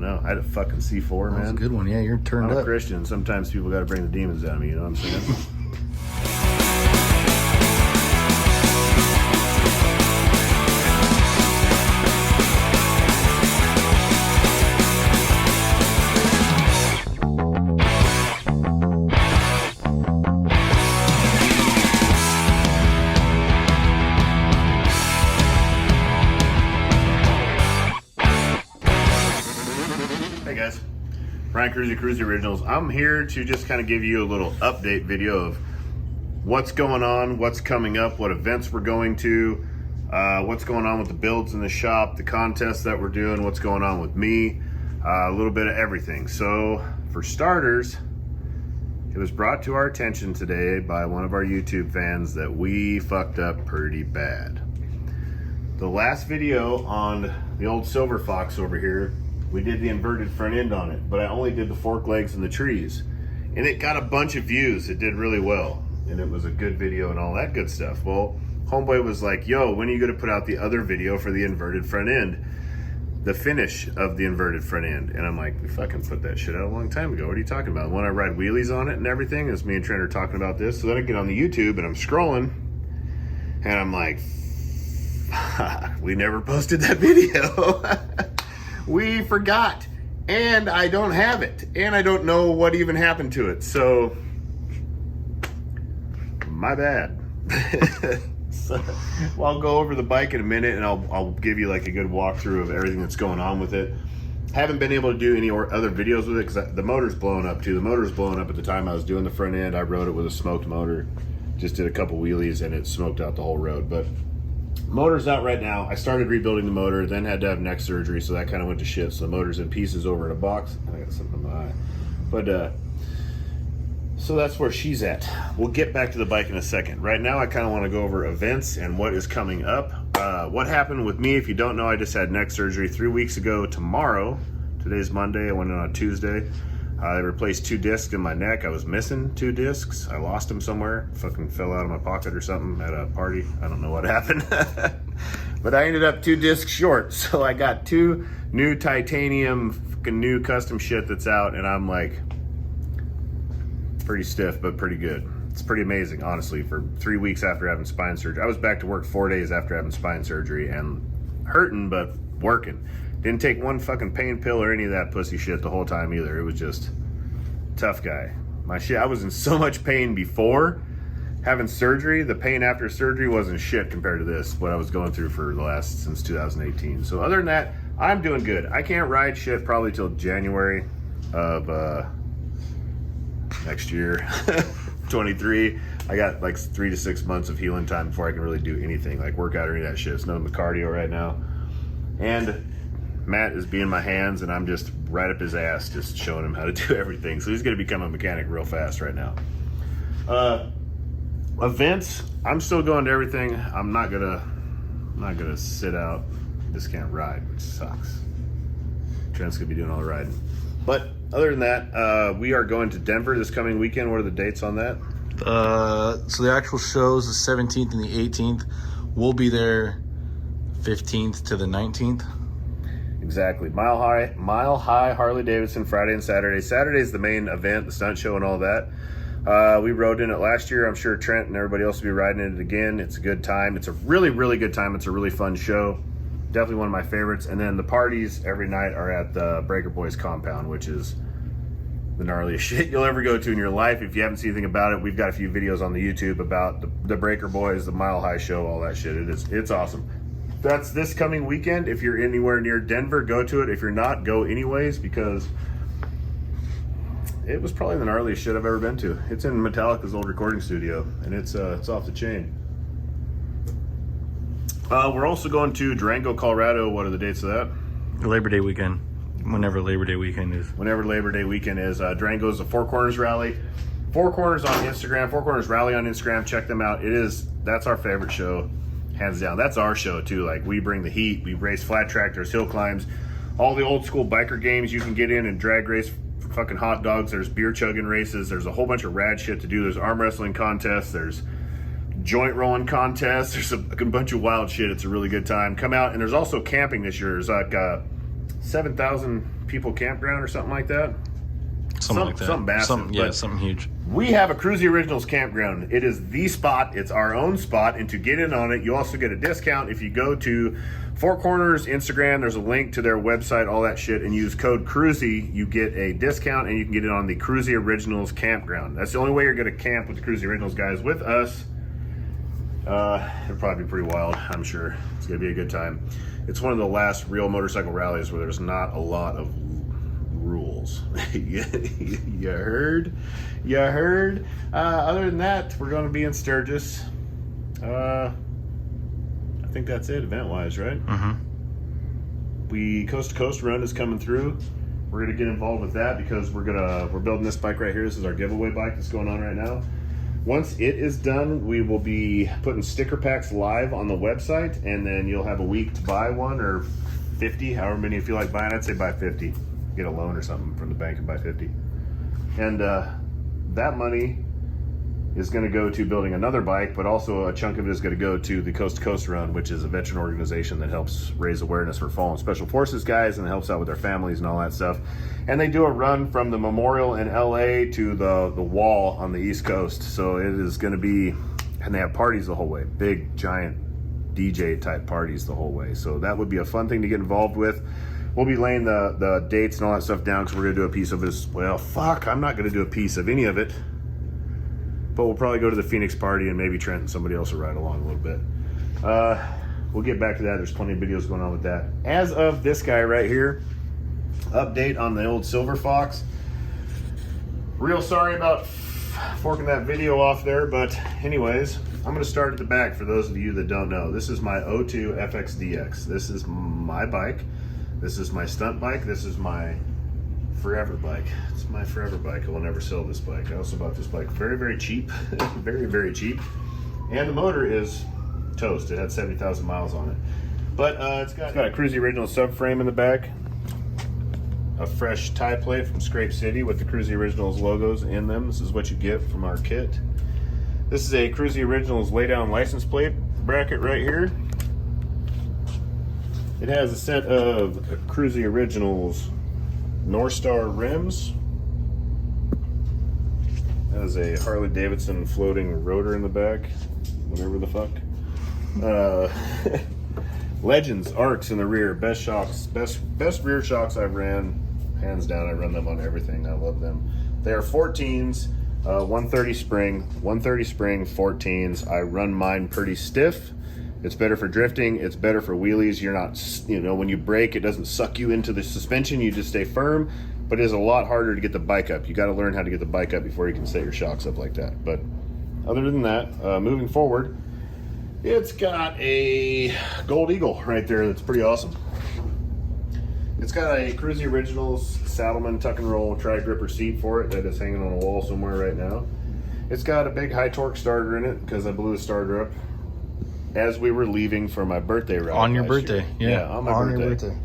know. I had a fucking C4, man. That's a good one. Yeah, you're turned I'm up. a Christian. Sometimes people got to bring the demons out of me, you know what I'm saying? Hey guys, Kruesi Originals. I'm here to just kind of give you a little update video of what's going on, what's coming up, what events we're going to, what's going on with the builds in the shop, the contests that we're doing, what's going on with me, a little bit of everything. So for starters, it was brought to our attention today by one of our YouTube fans that we fucked up pretty bad. The last video on the old Silver Fox over here, we did the inverted front end on it, but I only did the fork legs and the trees. And it got a bunch of views. It did really well. And it was a good video and all that good stuff. Well, homeboy was like, yo, when are you gonna put out the other video for the inverted front end? The finish of the inverted front end. And I'm like, we fucking put that shit out a long time ago. What are you talking about? When I ride wheelies on it and everything, as me and Trent are talking about this. So then I get on the YouTube and I'm scrolling and I'm like, fuck, we never posted that video. We forgot, and I don't have it, and I don't know what even happened to it, so my bad. So, well, I'll go over the bike in a minute, and I'll give you like a good walkthrough of everything that's going on with it. Haven't been able to do any other videos with it because the motor's blowing up too. The motor was blowing up at the time I was doing the front end. I rode it with a smoked motor, just did a couple wheelies, and it smoked out the whole road, but motor's out right now. I started rebuilding the motor, then had to have neck surgery, so that kind of went to shit. So the motor's in pieces over in a box. I got something in my eye. But, so that's where she's at. We'll get back to the bike in a second. Right now, I kind of want to go over events and what is coming up. What happened with me, if you don't know, I just had neck surgery 3 weeks ago tomorrow. Today's Monday. I went in on Tuesday. I replaced 2 discs in my neck. I was missing 2 discs. I lost them somewhere. Fucking fell out of my pocket or something at a party. I don't know what happened. But I ended up 2 discs short. So I got 2 new titanium, fucking new custom shit that's out. And I'm like, pretty stiff, but pretty good. It's pretty amazing, honestly, for 3 weeks after having spine surgery. I was back to work 4 days after having spine surgery and hurting, but working. Didn't take one fucking pain pill or any of that pussy shit the whole time either. It was just tough guy. My shit, I was in so much pain before having surgery. The pain after surgery wasn't shit compared to this, what I was going through for the last, since 2018. So other than that, I'm doing good. I can't ride shit probably till January of next year, 23. I got like 3 to 6 months of healing time before I can really do anything, like work out or any of that shit. It's nothing but cardio right now. And Matt is being my hands, and I'm just right up his ass, just showing him how to do everything. So he's going to become a mechanic real fast right now. Events, I'm still going to everything. I'm not gonna sit out. Just can't ride, which sucks. Trent's gonna be doing all the riding. But other than that, we are going to Denver this coming weekend. What are the dates on that? So the actual show is the 17th and the 18th. We'll be there 15th to the 19th. Exactly. Mile High Harley Davidson Friday and Saturday. Saturday's the main event, the stunt show and all that. We rode in it last year. I'm sure Trent and everybody else will be riding in it again. It's a good time. It's a really, really good time. It's a really fun show. Definitely one of my favorites. And then the parties every night are at the Breaker Boys compound, which is the gnarliest shit you'll ever go to in your life. If you haven't seen anything about it, we've got a few videos on the YouTube about the Breaker Boys, the Mile High show, all that shit. It's awesome. That's this coming weekend. If you're anywhere near Denver, go to it. If you're not, go anyways, because it was probably the gnarliest shit I've ever been to. It's in Metallica's old recording studio, and it's off the chain. We're also going to Durango, Colorado. What are the dates of that? Labor Day weekend. Whenever Labor Day weekend is. Whenever Labor Day weekend is. Durango's a Four Corners rally. Four Corners on Instagram. Four Corners Rally on Instagram. Check them out. That's our favorite show. Hands down. That's our show too. Like, we bring the heat. We race flat tractors, hill climbs, all the old school biker games you can get in and drag race fucking hot dogs. There's beer chugging races. There's a whole bunch of rad shit to do. There's arm wrestling contests. There's joint rolling contests. There's a bunch of wild shit. It's a really good time. Come out. And there's also camping this year. There's like 7,000 people campground or something like that. Something like that. Something massive. Something huge. We have a Kruesi Originals campground. It is the spot. It's our own spot. And to get in on it, you also get a discount if you go to Four Corners Instagram. There's a link to their website, all that shit, and use code Kruesi. You get a discount, and you can get it on the Kruesi Originals campground. That's the only way you're going to camp with the Kruesi Originals guys. With us, it'll probably be pretty wild, I'm sure. It's going to be a good time. It's one of the last real motorcycle rallies where there's not a lot of rules. You heard? You heard? Other than that, we're going to be in Sturgis. I think that's it event-wise, right? We Coast to Coast run is coming through. We're going to get involved with that because we're building this bike right here. This is our giveaway bike that's going on right now. Once it is done, we will be putting sticker packs live on the website, and then you'll have a week to buy one, or 50, however many you feel like buying. I'd say buy 50. Get a loan or something from the bank and buy 50. And that money is going to go to building another bike, but also a chunk of it is going to go to the Coast to Coast Run, which is a veteran organization that helps raise awareness for fallen special forces guys and helps out with their families and all that stuff. And they do a run from the memorial in LA to the wall on the East Coast. So it is going to be, and they have parties the whole way, big giant DJ type parties the whole way. So that would be a fun thing to get involved with. We'll be laying the dates and all that stuff down because we're going to do a piece of this. Well, fuck, I'm not going to do a piece of any of it. But we'll probably go to the Phoenix party, and maybe Trent and somebody else will ride along a little bit. We'll get back to that. There's plenty of videos going on with that. As of this guy right here, update on the old Silver Fox. Real sorry about forking that video off there, but anyways, I'm going to start at the back for those of you that don't know. This is my 02 FXDX. This is my bike. This is my stunt bike. This is my forever bike. It's my forever bike. I will never sell this bike. I also bought this bike very, very cheap. Very, very cheap. And the motor is toast. It had 70,000 miles on it. But it's got a Kruesi Originals subframe in the back. A fresh tie plate from Scrape City with the Kruesi Originals logos in them. This is what you get from our kit. This is a Kruesi Originals laydown license plate bracket right here. It has a set of Kruesi Originals North Star rims. It has a Harley Davidson floating rotor in the back, whatever the fuck. Legends arcs in the rear. Best shocks, best rear shocks I've ran, hands down. I run them on everything. I love them. They are 14s, 130 spring, 14s. I run mine pretty stiff. It's better for drifting. It's better for wheelies. You're not, when you brake, it doesn't suck you into the suspension. You just stay firm, but it is a lot harder to get the bike up. You got to learn how to get the bike up before you can set your shocks up like that. But other than that, moving forward, it's got a Gold Eagle right there. That's pretty awesome. It's got a Kruesi Originals Saddleman tuck and roll tri-gripper seat for it that is hanging on a wall somewhere right now. It's got a big high torque starter in it because I blew the starter up as we were leaving for my birthday ride. On your birthday, yeah, on my birthday.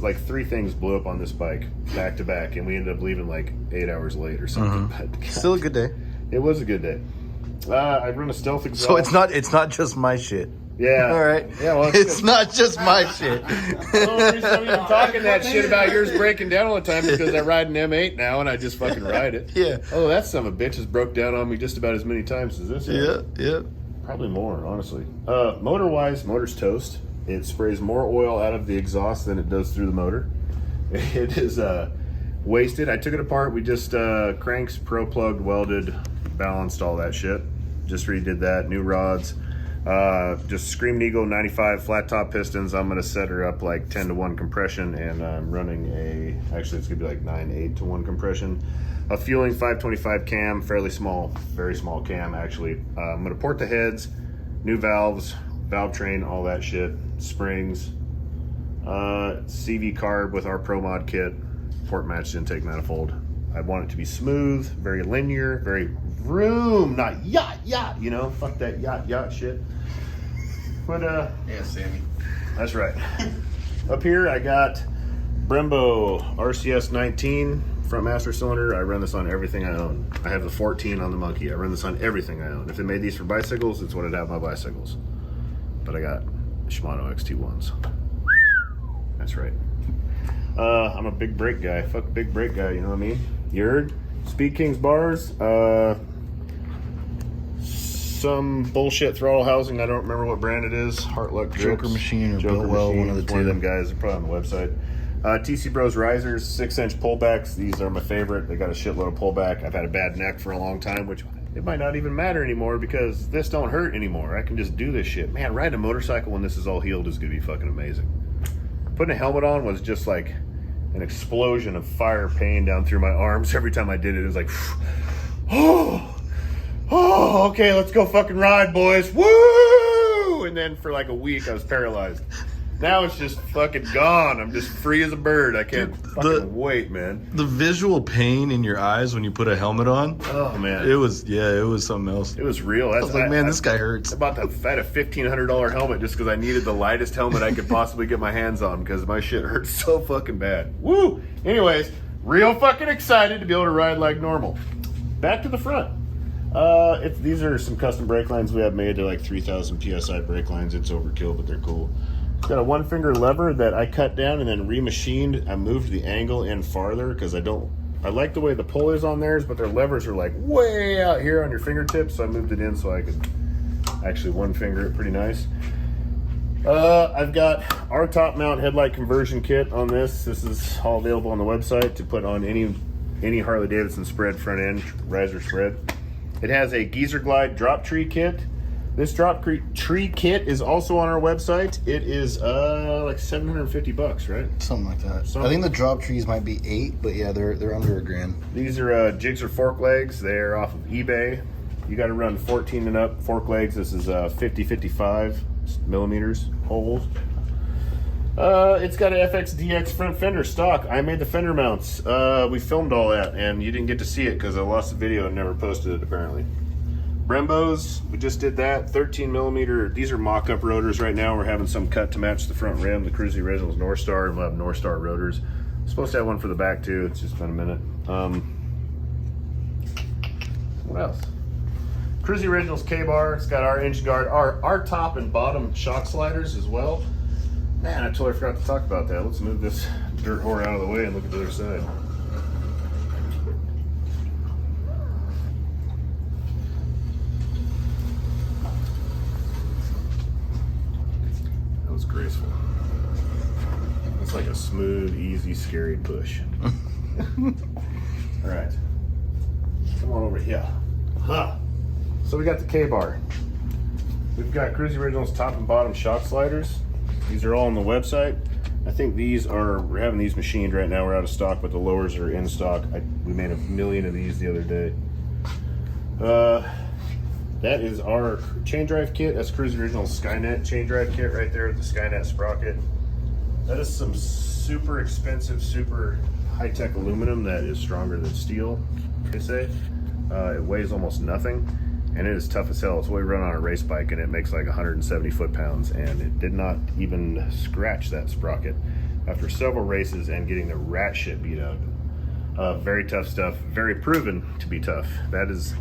Like 3 things blew up on this bike back to back, and we ended up leaving like 8 hours late or something. But still a good day. It was a good day. I run a stealth exhaust. So it's not just my shit. Yeah. All right. Yeah. Well, it's not just my shit. The only reason I'm even talking that shit about yours breaking down all the time is because I ride an M8 now and I just fucking ride it. Yeah. Oh, that son of a bitch has broke down on me just about as many times as this. Yeah. Probably more, honestly. Motor-wise, motor's toast. It sprays more oil out of the exhaust than it does through the motor. It is wasted. I took it apart. We just cranks, pro-plugged, welded, balanced, all that shit. Just redid that. New rods. Just Screamed Eagle 95 flat top pistons. I'm going to set her up like 10-to-1 compression, and I'm running actually it's going to be like 9-8 to 1 compression. A Fueling 525 cam, fairly small, very small cam actually. I'm going to port the heads, new valves, valve train, all that shit, springs, CV carb with our Pro Mod kit, port matched intake manifold. I want it to be smooth, very linear, very vroom, not yacht, fuck that yacht shit. But yeah, Sammy. That's right. Up here I got Brembo RCS 19 front master cylinder. I run this on everything I own. I have the 14 on the Monkey. I run this on everything I own. If it made these for bicycles, it's what I'd have my bicycles. But I got Shimano XT1s. That's right. I'm a big brake guy. Fuck big brake guy, you know what I mean? You heard? Speed Kings bars. Some bullshit throttle housing. I don't remember what brand it is. Heartluck grips. Joker Machine or Joker Biltwell, Machine. one of the two. One of them guys. They're probably on the website. TC Bros risers, 6-inch pullbacks. These are my favorite. They got a shitload of pullback. I've had a bad neck for a long time, which it might not even matter anymore because this don't hurt anymore. I can just do this shit. Man, riding a motorcycle when this is all healed is going to be fucking amazing. Putting a helmet on was just like an explosion of fire pain down through my arms. Every time I did it, it was like, oh, okay, let's go fucking ride, boys. Woo! And then for like a week, I was paralyzed. Now it's just fucking gone. I'm just free as a bird. I can't fucking wait, man. The visual pain in your eyes when you put a helmet on. Oh, man. It was something else. It was real. I was like, man, this guy hurts. I had a $1,500 helmet just because I needed the lightest helmet I could possibly get my hands on because my shit hurts so fucking bad. Woo! Anyways, real fucking excited to be able to ride like normal. Back to the front. These are some custom brake lines we have made. They're like 3,000 PSI brake lines. It's overkill, but they're cool. It's got a 1-finger lever that I cut down and then remachined. I moved the angle in farther because I like the way the pull is on theirs, but their levers are like way out here on your fingertips, so I moved it in so I could actually 1-finger it pretty nice. I've got our top mount headlight conversion kit on this. This is all available on the website to put on any Harley Davidson spread front end riser spread. It has a Geezer Glide drop tree kit. This drop tree kit is also on our website. It is like $750, right? Something like that. I think the drop trees might be 8, but yeah, they're under $1,000. These are Jigsaw fork legs. They're off of eBay. You got to run 14 and up fork legs. This is 50-55 millimeters holes. It's got an FXDX front fender stock. I made the fender mounts. We filmed all that, and you didn't get to see it because I lost the video and never posted it apparently. Brembos, we just did that. 13 millimeter. These are mock-up rotors right now. We're having some cut to match the front rim. The Kruesi Originals North Star, and we'll have North Star rotors. I'm supposed to have one for the back too. It's just been a minute. What else? Kruesi Originals K-bar. It's got our engine guard, our top and bottom shock sliders as well. Man, I totally forgot to talk about that. Let's move this dirt whore out of the way and look at the other side. That was graceful. It's like a smooth, easy, scary push. All right. Come on over here. Huh. So we got the K-bar. We've got Kruesi Originals top and bottom shock sliders. These are all on the website. I think we're having these machined right now. We're out of stock, but the lowers are in stock. We made 1 million of these the other day. That is our chain drive kit. That's Kruesi Originals Skynet chain drive kit right there with the Skynet sprocket. That is some super expensive, super high-tech aluminum that is stronger than steel, they say. It weighs almost nothing. And it is tough as hell. It's what we run on a race bike, and it makes like 170 foot-pounds, and it did not even scratch that sprocket after several races and getting the rat shit beat out of it. Very tough stuff, very proven to be tough. That is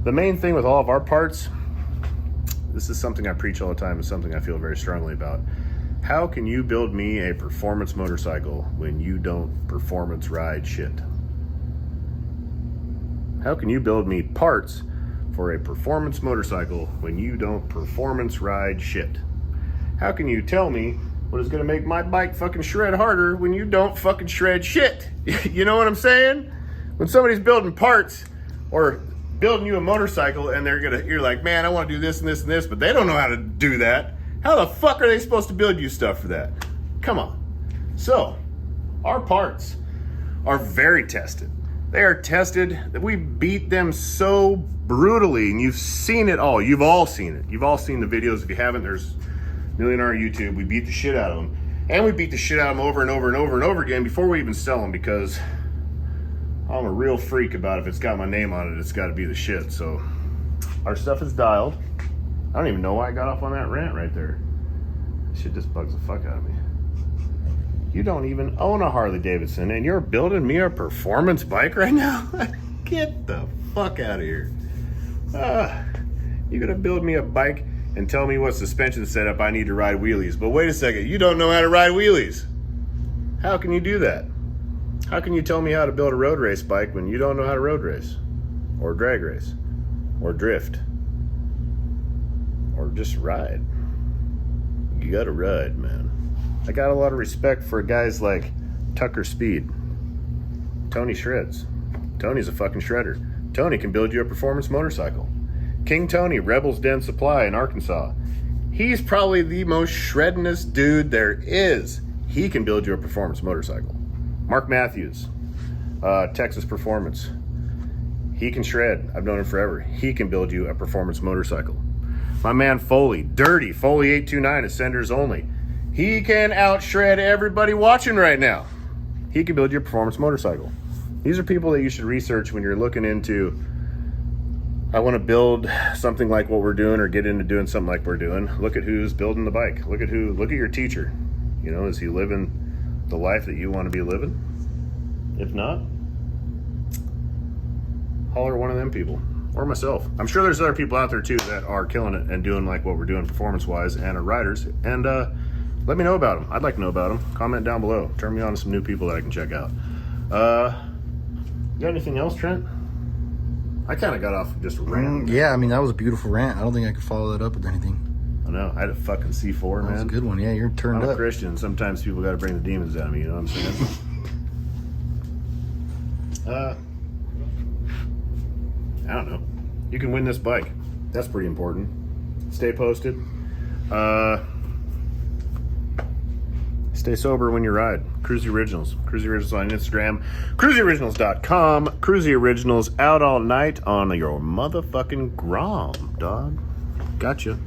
the main thing with all of our parts. This is something I preach all the time. It's something I feel very strongly about. How can you build me a performance motorcycle when you don't performance ride shit? How can you build me parts for a performance motorcycle when you don't performance ride shit? How can you tell me what is going to make my bike fucking shred harder when you don't fucking shred shit? You know what I'm saying? When somebody's building parts or building you a motorcycle and you're like, man, I want to do this and this and this, but they don't know how to do that. How the fuck are they supposed to build you stuff for that? Come on. So, our parts are very tested. They are tested that we beat them so brutally, and you've seen it all. You've all seen it. You've all seen the videos. If you haven't, there's a million on our YouTube. We beat the shit out of them. And we beat the shit out of them over and over and over and over again before we even sell them, because I'm a real freak about if it's got my name on it, it's got to be the shit. So our stuff is dialed. I don't even know why I got off on that rant right there. Shit just bugs the fuck out of me. You don't even own a Harley Davidson, and you're building me a performance bike right now? Get the fuck out of here. You're gonna build me a bike and tell me what suspension setup I need to ride wheelies. But wait a second, you don't know how to ride wheelies. How can you do that? How can you tell me how to build a road race bike when you don't know how to road race? Or drag race? Or drift? Or just ride? You gotta ride, man. I got a lot of respect for guys like Tucker Speed. Tony shreds. Tony's a fucking shredder. Tony can build you a performance motorcycle. King Tony, Rebels Den Supply in Arkansas. He's probably the most shreddingest dude there is. He can build you a performance motorcycle. Mark Matthews, Texas Performance. He can shred. I've known him forever. He can build you a performance motorcycle. My man Foley, Dirty, Foley 829 is senders only. He can out-shred everybody watching right now. He can build you a performance motorcycle. These are people that you should research when you're looking into, I want to build something like what we're doing or get into doing something like we're doing. Look at who's building the bike. Look at your teacher. You know, is he living the life that you want to be living? If not, holler one of them people. Or myself. I'm sure there's other people out there too that are killing it and doing like what we're doing performance-wise and are riders. And let me know about them. I'd like to know about them. Comment down below. Turn me on to some new people that I can check out. You got anything else, Trent? I kind of got off just ranting. Yeah, I mean, that was a beautiful rant. I don't think I could follow that up with anything. I know. I had a fucking C4, man. That was a good one. Yeah, you're turned up. I'm a Christian. Sometimes people got to bring the demons out of me. You know what I'm saying? I don't know. You can win this bike. That's pretty important. Stay posted. Stay sober when you ride. Kruesi Originals. Kruesi Originals on Instagram. KruesiOriginals.com. Kruesi Originals out all night on your motherfucking Grom, dog. Gotcha.